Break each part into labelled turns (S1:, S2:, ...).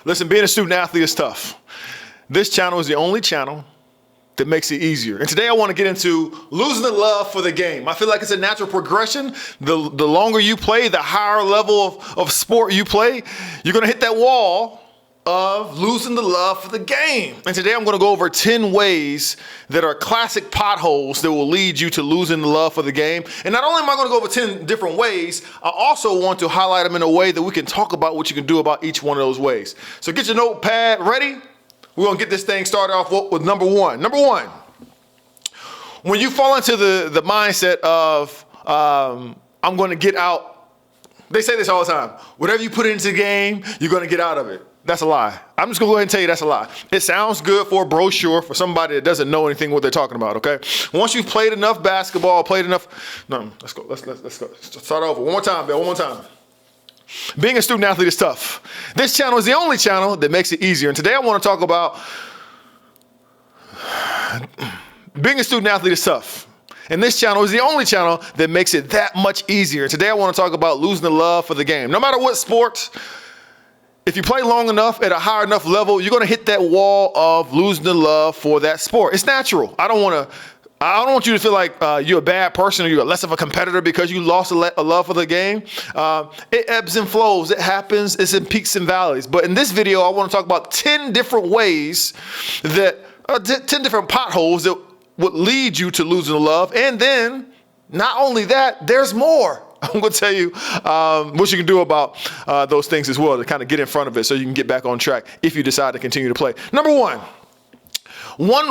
S1: Listen, being a student athlete is tough. This channel is the only channel that makes it easier. And today I want to get into losing the love for the game. I feel like it's a natural progression. The longer you play, the higher level of sport you play, you're going to hit that wall of losing the love for the game. And today I'm going to go over 10 ways that are classic potholes that will lead you to losing the love for the game. And not only am I going to go over 10 different ways, I also want to highlight them in a way that we can talk about what you can do about each one of those ways. So get your notepad ready. We're going to get this thing started off with number one. Number one, when you fall into the mindset of I'm going to get out, they say this all the time. Whatever you put into the game, you're going to get out of it. That's a lie. I'm just going to go ahead and tell you that's a lie. It sounds good for a brochure for somebody that doesn't know anything what they're talking about, okay? Once you've played enough basketball, let's go. Let's go. Start over. One more time, Bill. One more time. Being a student athlete is tough. This channel is the only channel that makes it easier. And today I want to talk about being a student athlete is tough. And this channel is the only channel that makes it that much easier. Today I want to talk about losing the love for the game. No matter what sport, if you play long enough at a high enough level, you're going to hit that wall of losing the love for that sport. It's natural. I don't want you to feel like you're a bad person or you're less of a competitor because you lost a love for the game. It ebbs and flows. It happens. It's in peaks and valleys. But in this video, I want to talk about 10 different ways that 10 different potholes that would lead you to losing the love. And then not only that, there's more. I'm going to tell you what you can do about those things as well to kind of get in front of it so you can get back on track if you decide to continue to play. Number one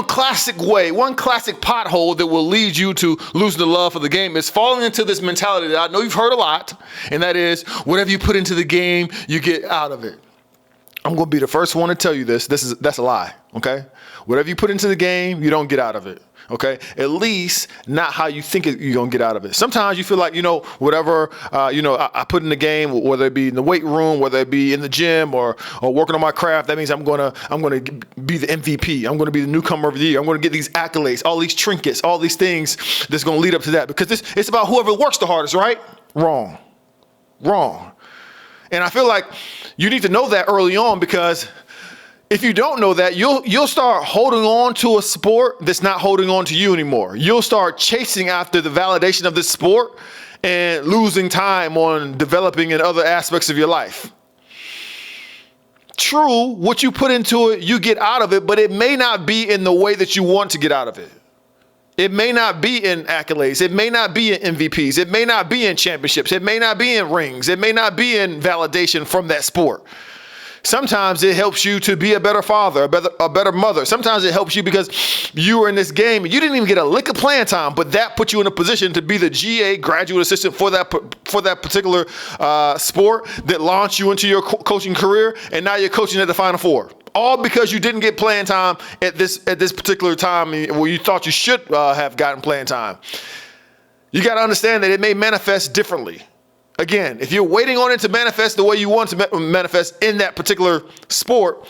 S1: classic pothole that will lead you to losing the love for the game is falling into this mentality that I know you've heard a lot, and that is whatever you put into the game, you get out of it. I'm going to be the first one to tell you that's a lie, okay? Whatever you put into the game, you don't get out of it. Okay, at least not how you think you're gonna get out of it. Sometimes you feel like, whatever, I put in the game, whether it be in the weight room, whether it be in the gym or working on my craft, that means I'm gonna be the MVP. I'm gonna be the newcomer of the year. I'm gonna get these accolades, all these trinkets, all these things that's gonna lead up to that because it's about whoever works the hardest, right? Wrong. And I feel like you need to know that early on because if you don't know that, you'll start holding on to a sport that's not holding on to you anymore. You'll start chasing after the validation of this sport and losing time on developing in other aspects of your life. True, what you put into it, you get out of it, but it may not be in the way that you want to get out of it. It may not be in accolades. It may not be in MVPs. It may not be in championships. It may not be in rings. It may not be in validation from that sport. Sometimes it helps you to be a better father, a better mother. Sometimes it helps you because you were in this game and you didn't even get a lick of playing time, but that put you in a position to be the GA graduate assistant for that particular sport that launched you into your coaching career, and now you're coaching at the Final Four. All because you didn't get playing time at this particular time where you thought you should have gotten playing time. You got to understand that it may manifest differently. Again, if you're waiting on it to manifest the way you want to manifest in that particular sport,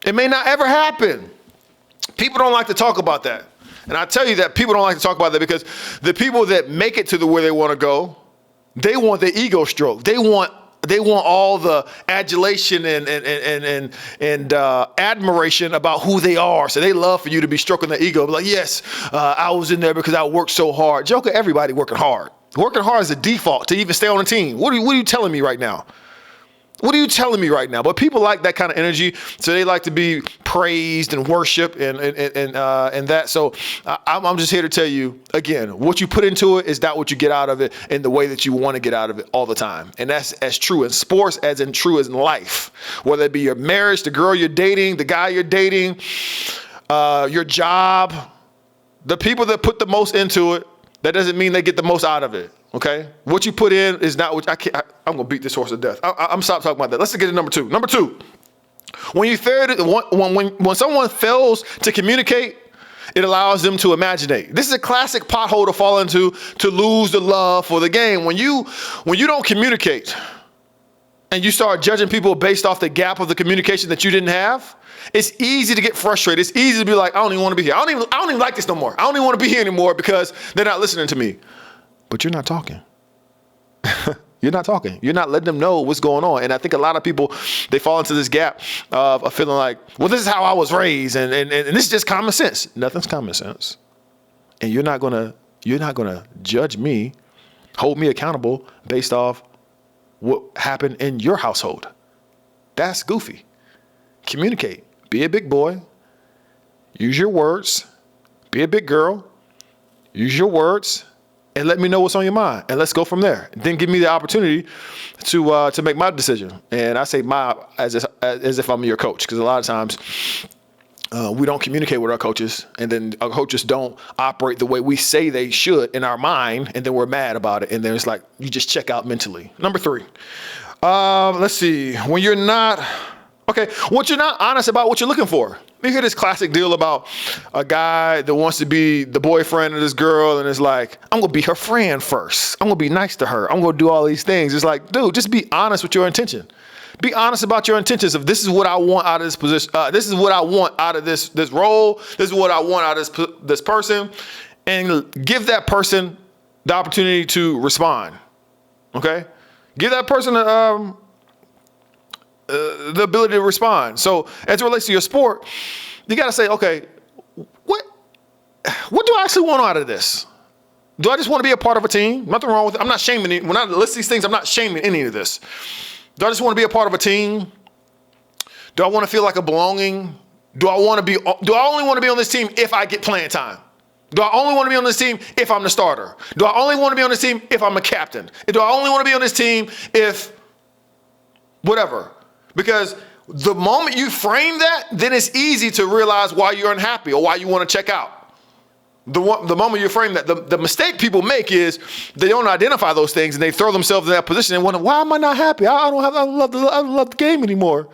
S1: it may not ever happen. People don't like to talk about that. And I tell you that people don't like to talk about that because the people that make it to the where they want to go, they want the ego stroke. They want all the adulation and admiration about who they are. So they love for you to be stroking their ego. Like, yes, I was in there because I worked so hard. Joker, everybody working hard. Working hard is a default to even stay on a team. What are you telling me right now? What are you telling me right now? But people like that kind of energy, so they like to be praised and worshiped and that. So I'm just here to tell you, again, what you put into it is not what you get out of it in the way that you want to get out of it all the time. And that's as true in sports as in true as in life. Whether it be your marriage, the girl you're dating, the guy you're dating, your job, the people that put the most into it, that doesn't mean they get the most out of it, okay? What you put in is not what I'm going to beat this horse to death. I'm stop talking about that. Let's get to number two. Number two, when someone fails to communicate, it allows them to imaginate. This is a classic pothole to fall into to lose the love for the game. When you don't communicate and you start judging people based off the gap of the communication that you didn't have, it's easy to get frustrated. It's easy to be like, I don't even want to be here. I don't even like this no more. I don't even want to be here anymore because they're not listening to me. But you're not talking. You're not talking. You're not letting them know what's going on. And I think a lot of people, they fall into this gap of feeling like, well, this is how I was raised, and this is just common sense. Nothing's common sense. And you're not gonna judge me, hold me accountable based off what happened in your household. That's goofy. Communicate. Be a big boy. Use your words. Be a big girl. Use your words. And let me know what's on your mind, and let's go from there. Then give me the opportunity to make my decision. And I say my as if I'm your coach, because a lot of times we don't communicate with our coaches, and then our coaches don't operate the way we say they should in our mind, and then we're mad about it. And then it's like you just check out mentally. Number 3, let's see. When you're not honest about what you're looking for. You hear this classic deal about a guy that wants to be the boyfriend of this girl, and is like, I'm going to be her friend first. I'm going to be nice to her. I'm going to do all these things. It's like, dude, just be honest with your intention. Be honest about your intentions. If this is what I want out of this position, this is what I want out of this role, this is what I want out of this person, and give that person the opportunity to respond. Okay? Give that person the ability to respond. So as it relates to your sport, you got to say, okay, what do I actually want out of this? Do I just want to be a part of a team? Nothing wrong with it. I'm not shaming it. When I list these things, I'm not shaming any of this. Do I just want to be a part of a team? Do I want to feel like a belonging? Do I only want to be on this team if I get playing time? Do I only want to be on this team if I'm the starter? Do I only want to be on this team if I'm a captain? Do I only want to be on this team if whatever? Because the moment you frame that, then it's easy to realize why you're unhappy or why you want to check out. The moment you frame that, the mistake people make is they don't identify those things, and they throw themselves in that position and wonder, why am I not happy? I don't love the game anymore.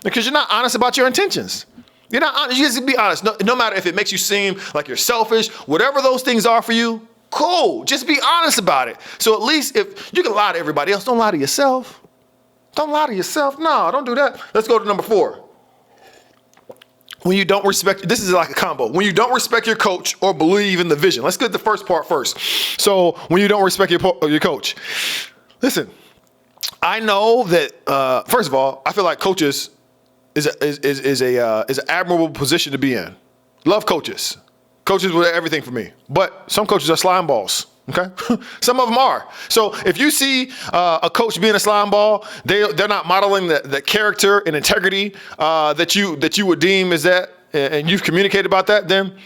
S1: Because you're not honest about your intentions. You're not honest. You just be honest. No matter if it makes you seem like you're selfish, whatever those things are for you, cool. Just be honest about it. So at least if you can lie to everybody else, don't lie to yourself. Don't lie to yourself. No, don't do that. Let's go to number 4. When you don't respect, this is like a combo. When you don't respect your coach or believe in the vision. Let's get the first part first. So when you don't respect your coach. Listen, I know that, first of all, I feel like coaches is an admirable position to be in. Love coaches. Coaches were everything for me. But some coaches are slime balls. Okay, some of them are. So if you see a coach being a slime ball, they're not modeling the character and integrity that you would deem as that, and you've communicated about that, then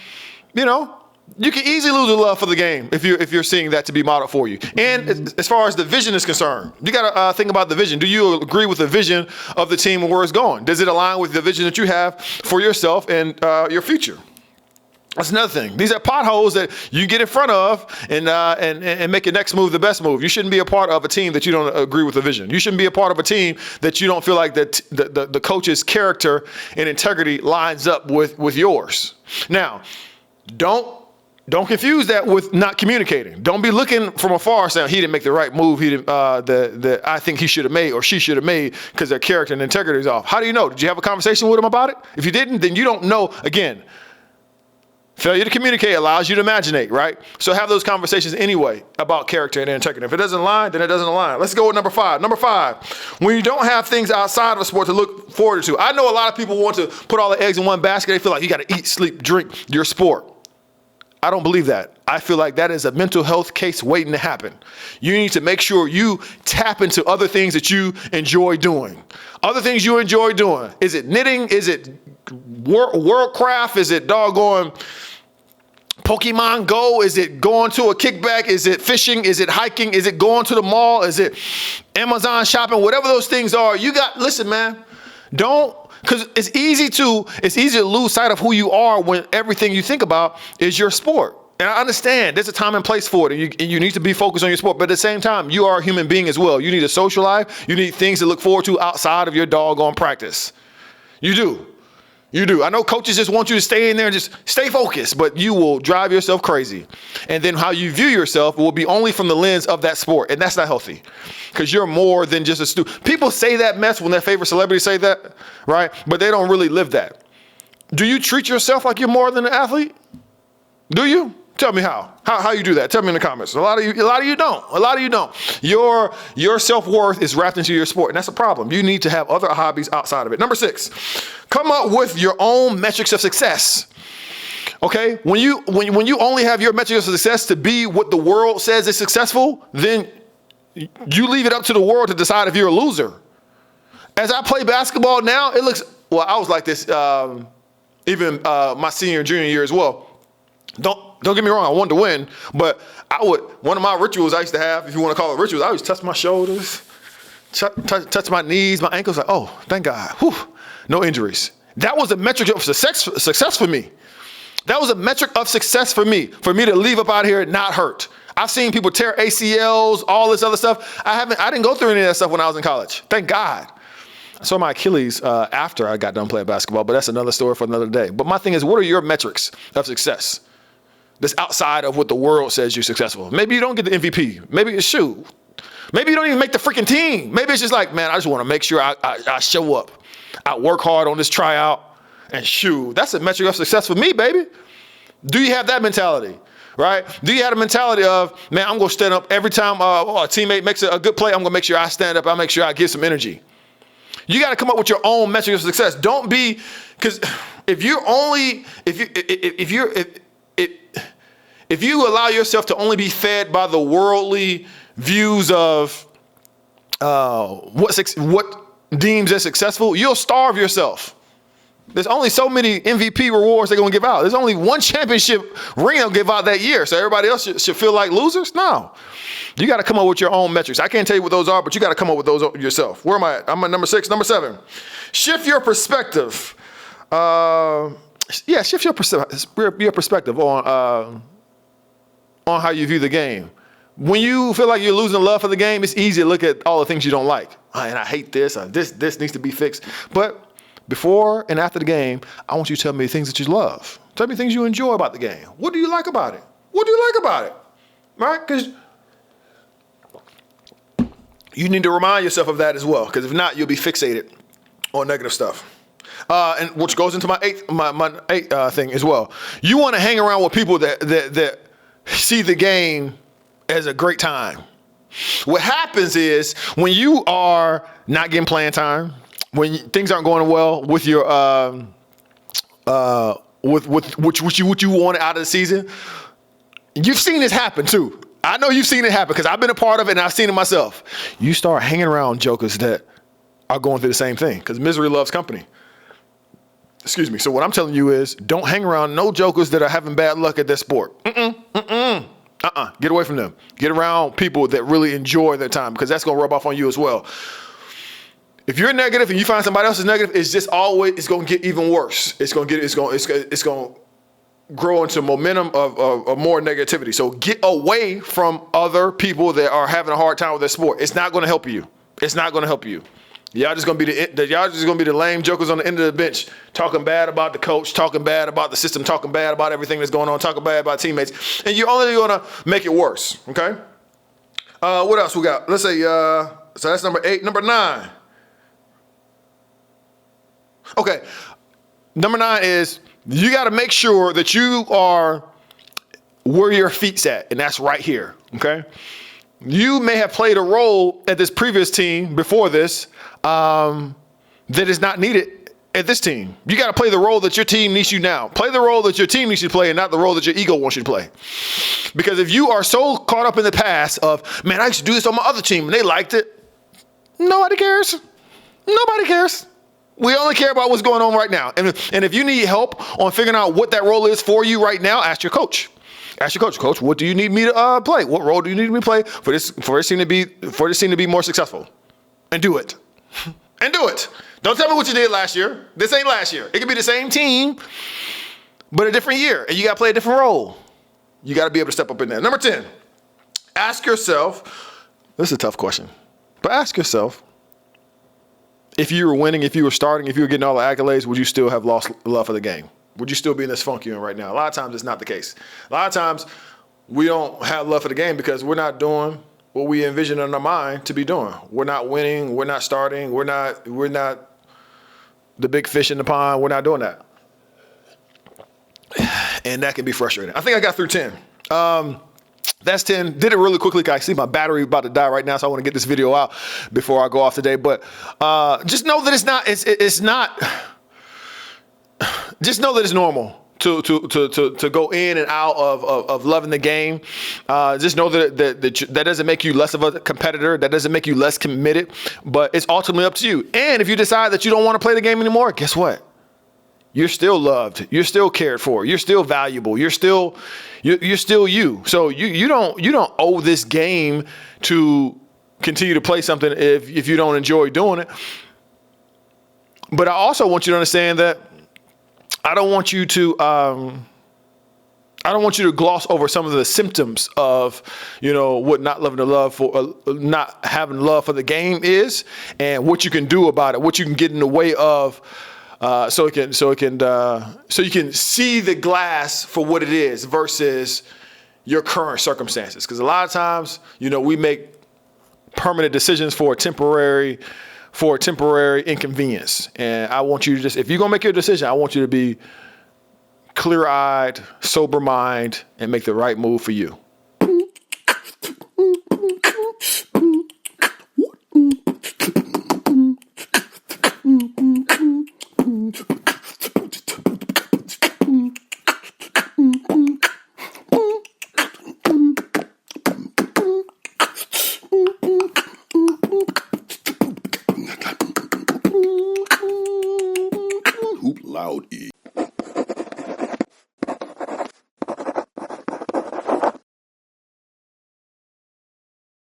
S1: you can easily lose the love for the game if you're seeing that to be modeled for you. And as far as the vision is concerned, you got to think about the vision. Do you agree with the vision of the team and where it's going? Does it align with the vision that you have for yourself and your future? That's another thing. These are potholes that you get in front of and make your next move the best move. You shouldn't be a part of a team that you don't agree with the vision. You shouldn't be a part of a team that you don't feel like that the coach's character and integrity lines up with yours. Now, don't confuse that with not communicating. Don't be looking from afar saying he didn't make the right move. He didn't, that I think he should have made or she should have made because their character and integrity is off. How do you know? Did you have a conversation with him about it? If you didn't, then you don't know. Again, failure to communicate allows you to imaginate, right? So have those conversations anyway about character and integrity. If it doesn't align, then it doesn't align. Let's go with number 5. Number 5, when you don't have things outside of a sport to look forward to. I know a lot of people want to put all the eggs in one basket. They feel like you got to eat, sleep, drink your sport. I don't believe that. I feel like that is a mental health case waiting to happen. You need to make sure you tap into other things that you enjoy doing. Other things you enjoy doing. Is it knitting? Is it world craft? Is it doggone Pokemon Go? Is it going to a kickback? Is it fishing? Is it hiking? Is it going to the mall? Is it Amazon shopping? Whatever those things are, listen, man, because it's easy to lose sight of who you are when everything you think about is your sport. And I understand there's a time and place for it, and you need to be focused on your sport. But at the same time, you are a human being as well. You need a social life. You need things to look forward to outside of your doggone practice. You do. I know coaches just want you to stay in there and just stay focused, but you will drive yourself crazy. And then how you view yourself will be only from the lens of that sport. And that's not healthy because you're more than just a student. People say that mess when their favorite celebrities say that, right? But they don't really live that. Do you treat yourself like you're more than an athlete? Do you? Tell me how. How you do that? Tell me in the comments. A lot of you don't. A lot of you don't. Your self-worth is wrapped into your sport, and that's a problem. You need to have other hobbies outside of it. Number 6, come up with your own metrics of success. Okay? When you only have your metrics of success to be what the world says is successful, then you leave it up to the world to decide if you're a loser. As I play basketball now, it looks, well, I was like this even my senior and junior year as well. Don't get me wrong, I wanted to win, but one of my rituals I used to have, if you want to call it rituals, I used to touch my shoulders, touch my knees, my ankles, like, oh, thank God, whew, no injuries. That was a metric of success for me. That was a metric of success for me to leave up out here and not hurt. I've seen people tear ACLs, all this other stuff. I didn't go through any of that stuff when I was in college. Thank God. I saw my Achilles after I got done playing basketball, but that's another story for another day. But my thing is, what are your metrics of success that's outside of what the world says you're successful? Maybe you don't get the MVP. Maybe it's shoot. Maybe you don't even make the freaking team. Maybe it's just like, man, I just want to make sure I show up. I work hard on this tryout and shoot. That's a metric of success for me, baby. Do you have that mentality? Right? Do you have a mentality of, man, I'm going to stand up every time a teammate makes a good play, I'm going to make sure I stand up. I'll make sure I give some energy. You got to come up with your own metric of success. Don't be, because if you allow yourself to only be fed by the worldly views of what deems as successful, you'll starve yourself. There's only so many MVP rewards they're going to give out. There's only one championship ring they'll give out that year. So everybody else should feel like losers? No. You got to come up with your own metrics. I can't tell you what those are, but you got to come up with those yourself. Where am I at? I'm at number 6. Number 7. Shift your perspective. Shift your perspective on how you view the game. When you feel like you're losing love for the game, it's easy to look at all the things you don't like. And I hate this. This needs to be fixed. But before and after the game, I want you to tell me things that you love. Tell me things you enjoy about the game. What do you like about it? What do you like about it? Right? Because you need to remind yourself of that as well. Because if not, you'll be fixated on negative stuff. And which goes into my eighth thing as well. You want to hang around with people that see the game as a great time. What happens is when you are not getting playing time, when things aren't going well with your with what you wanted out of the season, you've seen this happen too. I know you've seen it happen because I've been a part of it and I've seen it myself. You start hanging around jokers that are going through the same thing because misery loves company. Excuse me. So what I'm telling you is don't hang around no jokers that are having bad luck at their sport. Get away from them. Get around people that really enjoy their time because that's going to rub off on you as well. If you're negative and you find somebody else is negative, it's going to get even worse. It's going to grow into momentum of more negativity. So get away from other people that are having a hard time with their sport. It's not going to help you. It's not going to help you. Y'all just gonna be the lame jokers on the end of the bench, talking bad about the coach, talking bad about the system, talking bad about everything that's going on, talking bad about teammates, and you're only gonna make it worse. Okay. What else we got? Let's say so that's number 8. Number 9. Okay. Number 9 is you got to make sure that you are where your feet's at, and that's right here. Okay. You may have played a role at this previous team before this that is not needed at this team. You got to play the role that your team needs you now. Play the role that your team needs you to play and not the role that your ego wants you to play. Because if you are so caught up in the past of, man, I used to do this on my other team and they liked it. Nobody cares. Nobody cares. We only care about what's going on right now. And if you need help on figuring out what that role is for you right now, ask your coach. Ask your coach, Coach, what do you need me to play? What role do you need me to play for this team to be more successful? And do it. And do it. Don't tell me what you did last year. This ain't last year. It could be the same team, but a different year. And you got to play a different role. You got to be able to step up in there. Number 10, ask yourself, this is a tough question, but ask yourself, if you were winning, if you were starting, if you were getting all the accolades, would you still have lost love for the game? Would you still be in this funk you're in right now? A lot of times it's not the case. A lot of times we don't have love for the game because we're not doing what we envision in our mind to be doing. We're not winning. We're not starting. We're not the big fish in the pond. We're not doing that. And that can be frustrating. I think I got through 10. That's 10. Did it really quickly. I see my battery about to die right now, so I want to get this video out before I go off today. But just know that it's not. Just know that it's normal to go in and out of loving the game. Just know that doesn't make you less of a competitor. That doesn't make you less committed. But it's ultimately up to you. And if you decide that you don't want to play the game anymore, guess what? You're still loved. You're still cared for. You're still valuable. You're still you. So you don't owe this game to continue to play something if you don't enjoy doing it. But I also want you to understand that I don't want you to gloss over some of the symptoms of, what not having love for the game is, and what you can do about it, what you can get in the way of. So you can see the glass for what it is versus your current circumstances. Because a lot of times, we make permanent decisions for a temporary inconvenience. And I want you to if you're gonna make your decision, I want you to be clear-eyed, sober mind, and make the right move for you.
S2: Hoop Loud